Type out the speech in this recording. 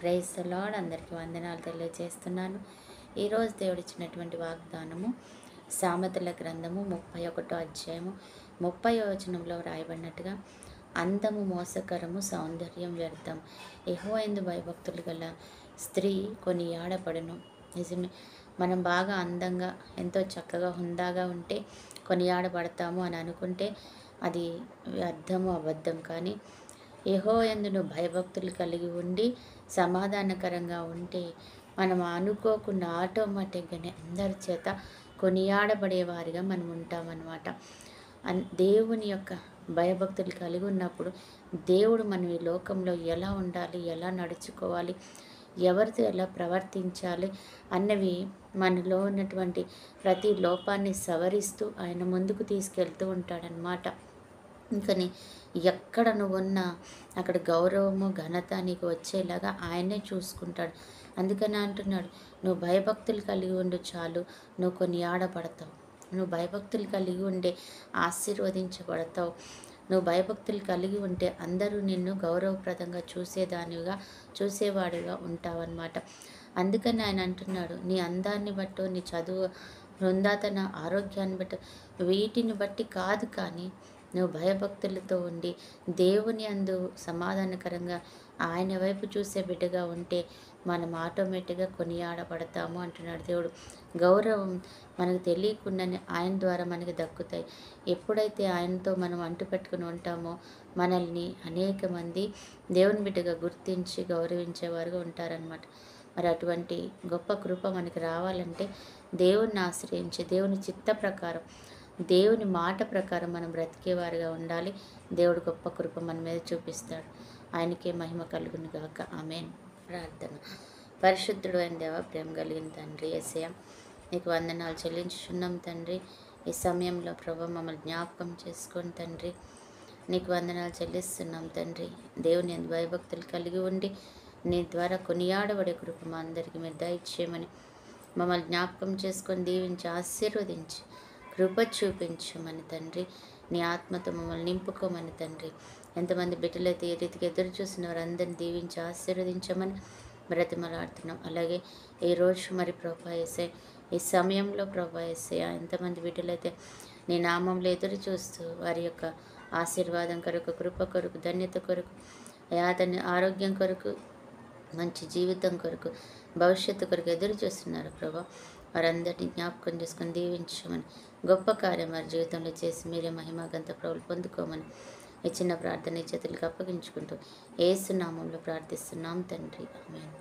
Praise the lord. అందరికీ వందనాలు తెలియజేస్తున్నాను. ఈరోజు దేవుడు ఇచ్చినటువంటి వాగ్దానము సామెతల గ్రంథము 31వ అధ్యాయము 30వ వచనంలో రాయబడినట్టుగా, అందము మోసకరము, సౌందర్యం వ్యర్థం. యెహోవాయందు భయభక్తులు గల స్త్రీ కొనియాడబడును. నిజమే, మనం బాగా అందంగా ఎంతో చక్కగా హుందాగా ఉంటే కొనియాడబడతాము అని అనుకుంటే అది వ్యర్థము, అబద్ధం. కానీ యెహోవాయందు నువ్వు భయభక్తులు కలిగి ఉండి సమాధానకరంగా ఉంటే మనం అనుకోకుండా ఆటోమేటిక్గానే అందరి చేత కొనియాడబడేవారిగా మనం ఉంటామన్నమాట. దేవుని యొక్క భయభక్తులు కలిగి ఉన్నప్పుడు దేవుడు మనం ఈ లోకంలో ఎలా ఉండాలి, ఎలా నడుచుకోవాలి, ఎవరితో ఎలా ప్రవర్తించాలి అన్నవి మనలో ఉన్నటువంటి ప్రతి లోపాన్ని సవరిస్తూ ఆయన ముందుకు తీసుకెళ్తూ ఉంటాడనమాట. ఇంకని ఎక్కడ నువ్వున్నా అక్కడ గౌరవము, ఘనత నీకు వచ్చేలాగా ఆయనే చూసుకుంటాడు. అందుకని అంటున్నాడు, నువ్వు భయభక్తులు కలిగి ఉండు చాలు, నువ్వు కొనియాడబడతావు. నువ్వు భయభక్తులు కలిగి ఉండే ఆశీర్వదించబడతావు. నువ్వు భయభక్తులు కలిగి ఉంటే అందరూ నిన్ను గౌరవప్రదంగా చూసేవాడిగా ఉంటావన్నమాట. అందుకని ఆయన అంటున్నాడు, నీ అందాన్ని బట్టో, నీ చదువు, బృందాతన, ఆరోగ్యాన్ని బట్టో, వీటిని బట్టి కాదు, కానీ నువ్వు భయభక్తులతో ఉండి దేవుని అందు సమాధానకరంగా ఆయన వైపు చూసే బిడ్డగా ఉంటే మనం ఆటోమేటిక్గా కొనియాడబడతాము అంటున్నాడు దేవుడు. గౌరవం మనకు తెలియకుండానే ఆయన ద్వారా మనకి దక్కుతాయి. ఎప్పుడైతే ఆయనతో మనం అంటుపెట్టుకుని ఉంటామో మనల్ని అనేక మంది దేవుని బిడ్డగా గుర్తించి గౌరవించేవారుగా ఉంటారనమాట. మరి అటువంటి గొప్ప కృప మనకి రావాలంటే దేవుణ్ణి ఆశ్రయించి దేవుని చిత్త ప్రకారం, దేవుని మాట ప్రకారం మనం బ్రతికేవారుగా ఉండాలి. దేవుడు గొప్ప కృప మన మీద చూపిస్తాడు. ఆయనకే మహిమ కలుగును గాక. ఆమేన్. ప్రార్థన. పరిశుద్ధుడు అయిన దేవ, ప్రేమ కలిగిన తండ్రి యేసయ్య, నీకు వందనాలు చెల్లించుచున్నాం తండ్రి. ఈ సమయంలో ప్రభు మమ్మల్ని జ్ఞాపకం చేసుకొని తండ్రి, నీకు వందనాలు చెల్లిస్తున్నాం తండ్రి. దేవుని యందు భయభక్తులు కలిగి ఉండి నీ ద్వారా కొనియాడబడే కృప మా అందరికీ మీరు దయచేయమని మమ్మల్ని జ్ఞాపకం చేసుకొని దీవించి ఆశీర్వదించి కృప చూపించమని తండ్రి, నీ ఆత్మతో మమ్మల్ని నింపుకోమని తండ్రి. ఎంతమంది బిడ్డలైతే ఏ రీతికి ఎదురు చూసిన వారందరిని దీవించి ఆశీర్వదించమని బ్రతిమలాడుతున్నాం. అలాగే ఈ రోజు మరి ప్రభా యేసే, ఈ సమయంలో ప్రభా యేసే, ఎంతమంది బిడ్డలైతే నీ నామంలో ఎదురు చూస్తూ వారి యొక్క ఆశీర్వాదం కొరకు, కృప కొరకు, ధన్యత కొరకు, అతని ఆరోగ్యం కొరకు, మంచి జీవితం కొరకు, భవిష్యత్తు కొరకు ఎదురు చూస్తున్నారు ప్రభా, వారందరినీ జ్ఞాపకం చేసుకొని దీవించమని, గొప్ప కార్యం వారి జీవితంలో చేసి మీరే మహిమాగంత ప్రభులు పొందుకోమని ఈ చిన్న ప్రార్థన చేతులకు అప్పగించుకుంటూ యేసు నామంలో ప్రార్థిస్తున్నాం తండ్రి. ఆమేన్.